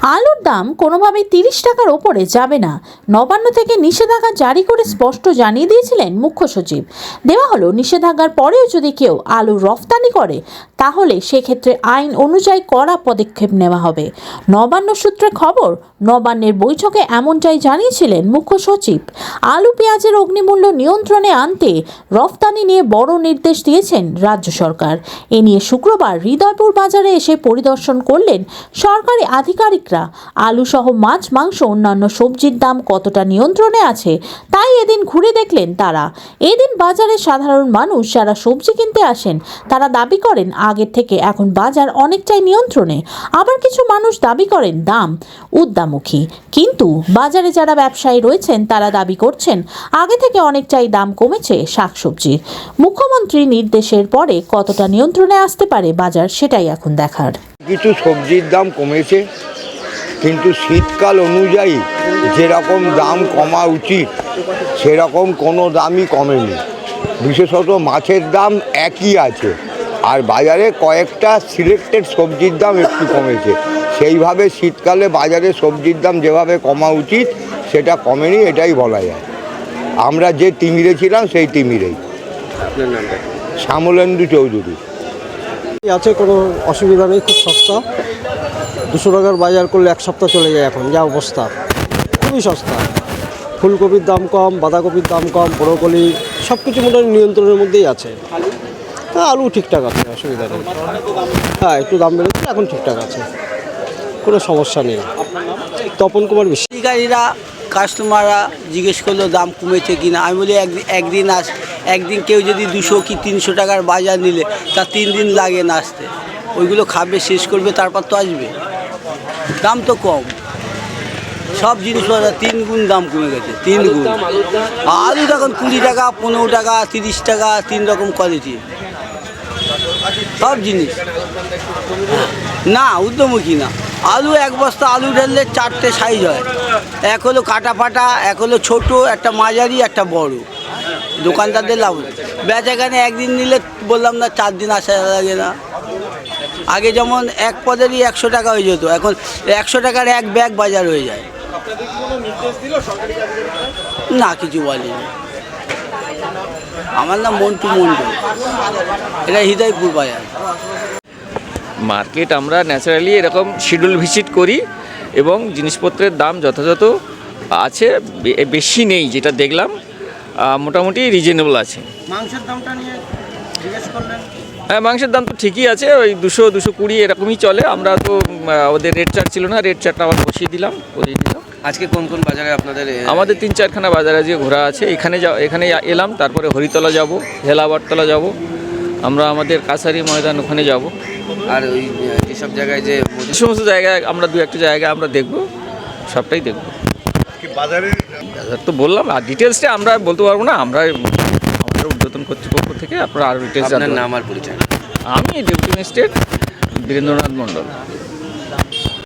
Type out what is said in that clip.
আলুর দাম কোনোভাবেই ৩০ টাকার ওপরে যাবে না। নবান্ন থেকে নিষেধাজ্ঞা জারি করে স্পষ্ট জানিয়ে দিয়েছিলেন মুখ্য সচিব। দেওয়া হলো নিষেধাজ্ঞার পরেও যদি কেউ আলু রফতানি করে তাহলে সেক্ষেত্রে আইন অনুযায়ী কড়া পদক্ষেপ নেওয়া হবে। নবান্ন সূত্রে খবর, নবান্নের বৈঠকে এমনটাই জানিয়েছিলেন মুখ্য সচিব। আলু পেঁয়াজের অগ্নিমূল্য নিয়ন্ত্রণে আনতে রফতানি নিয়ে বড় নির্দেশ দিয়েছেন রাজ্য সরকার। এ নিয়ে শুক্রবার হৃদয়পুর বাজারে এসে পরিদর্শন করলেন সরকারি আধিকারিকরা। আলু সহ মাছ, মাংস, অন্যান্য সবজির দাম কতটা নিয়ন্ত্রণে আছে তাই এদিন ঘুরে দেখলেন তারা। এদিন বাজারে সাধারণ মানুষ যারা সবজি কিনতে আসেন তারা দাবি করেন আগের থেকে এখন বাজার অনেকটাই নিয়ন্ত্রণে। আবার কিছু মানুষ দাবি করেন দাম ঊর্ধ্বমুখী। কিন্তু বাজারে যারা ব্যবসায়ী রয়েছেন তারা দাবি করছেন আগে থেকে অনেকটাই দাম কমেছে শাকসবজির। মুখ্যমন্ত্রীর নির্দেশের পরে কতটা নিয়ন্ত্রণে আসতে পারে বাজার সেটাই এখন দেখার। কিছু সবজির দাম কমেছে, কিন্তু শীতকাল অনুযায়ী যেরকম দাম কমা উচিত সেরকম কোনো দামই কমেনি। বিশেষত মাছের দাম একই আছে, আর বাজারে কয়েকটা সিলেক্টেড সবজির দাম একটু কমেছে। সেইভাবে শীতকালে বাজারে সবজির দাম যেভাবে কমা উচিত সেটা কমেনি, এটাই বলা যায়। আমরা যে তিমিরে ছিলাম সেই তিমিরেই। আপনার নামটা? শ্যামলেন্দু চৌধুরী। আছে, কোনো অসুবিধা নেই, খুব সস্তা। 200 টাকার বাজার করলে এক সপ্তাহ চলে যায় এখন যা অবস্থা, খুবই সস্তা। ফুলকপির দাম কম, বাঁধাকপির দাম কম, ব্রোকলি সব কিছু মোটামুটি নিয়ন্ত্রণের মধ্যেই আছে। হ্যাঁ, আলু ঠিকঠাক আছে, অসুবিধা নেই। হ্যাঁ, একটু দাম বেড়েছে, এখন ঠিকঠাক আছে, কোনো সমস্যা নেই। তপন কুমার বিশ্বাস। শিকারীরা কাস্টমাররা জিজ্ঞেস করলো দাম কমেছে কিনা। আমি বলি একদিন কেউ যদি 200 কি 300 টাকার বাজার নিলে তার 3 দিন লাগে না আসতে। ওইগুলো খাবে, শেষ করবে, তারপর তো আসবে। দাম তো কম, সব জিনিসপত্র 3 গুণ দাম কমে গেছে, 3 গুণ। আলু তখন 20 টাকা, 15 টাকা, 30 টাকা, 3 রকম কোয়ালিটি সব জিনিস। না, ঊর্ধ্বমুখী না। আলু এক বস্তা আলু ঢাললে 4টে সাইজ হয়। এক হলো কাটা ফাটা, এক হলো ছোটো, একটা মাঝারি, একটা বড়। দোকানদারদের লাভ বেচাখানে একদিন নিলে বললাম না 4 দিন আসা লাগে না। আগে যেমন এক পদেরই 100 টাকা হয়ে যেত, এখন 100 টাকার এক ব্যাগ বাজার হয়ে যায়। না, কিছু বলেনি। আমার নাম মন্টু মন্ডল, এটা হৃদয়পুর বাজার মার্কেট। আমরা ন্যাচারালি এরকম শিডিউল ভিজিট করি এবং জিনিসপত্রের দাম যথাযথ আছে, বেশি নেই। যেটা দেখলাম মোটামুটি রিজনেবল আছে। মাংসের দামটা নিয়ে জিজ্ঞেস করলেন? হ্যাঁ, মাংসের দাম তো ঠিকই আছে, ওই 200-220 এরকমই চলে। আমরা তো ওদের রেট চার্ট ছিল না, রেট চার্টটা আবার বসিয়ে দিলাম। আজকে কোন কোন বাজারে আপনাদের? আমাদের 3-4খানা বাজার আজকে ঘোরা আছে। এখানে এলাম, তারপরে হরিতলা যাব, হেলাবারতলা যাব, আমরা আমাদের কাছারি ময়দান ওখানে যাব। আর ওই যেসব জায়গায় যে সমস্ত জায়গায় আমরা 2-1টা জায়গায় আমরা দেখব, সবটাই দেখব। বাজার তো বললাম, আর ডিটেলসটা আমরা বলতে পারবো না। আমরা আমাদের ঊর্ধ্বতন কর্তৃপক্ষ থেকে আপনারা আরও ডিটেলস। আপনার নাম আর পরিচয়? আমি ডেপুটি ম্যাজিস্ট্রেট বীরেন্দ্রনাথ মণ্ডল।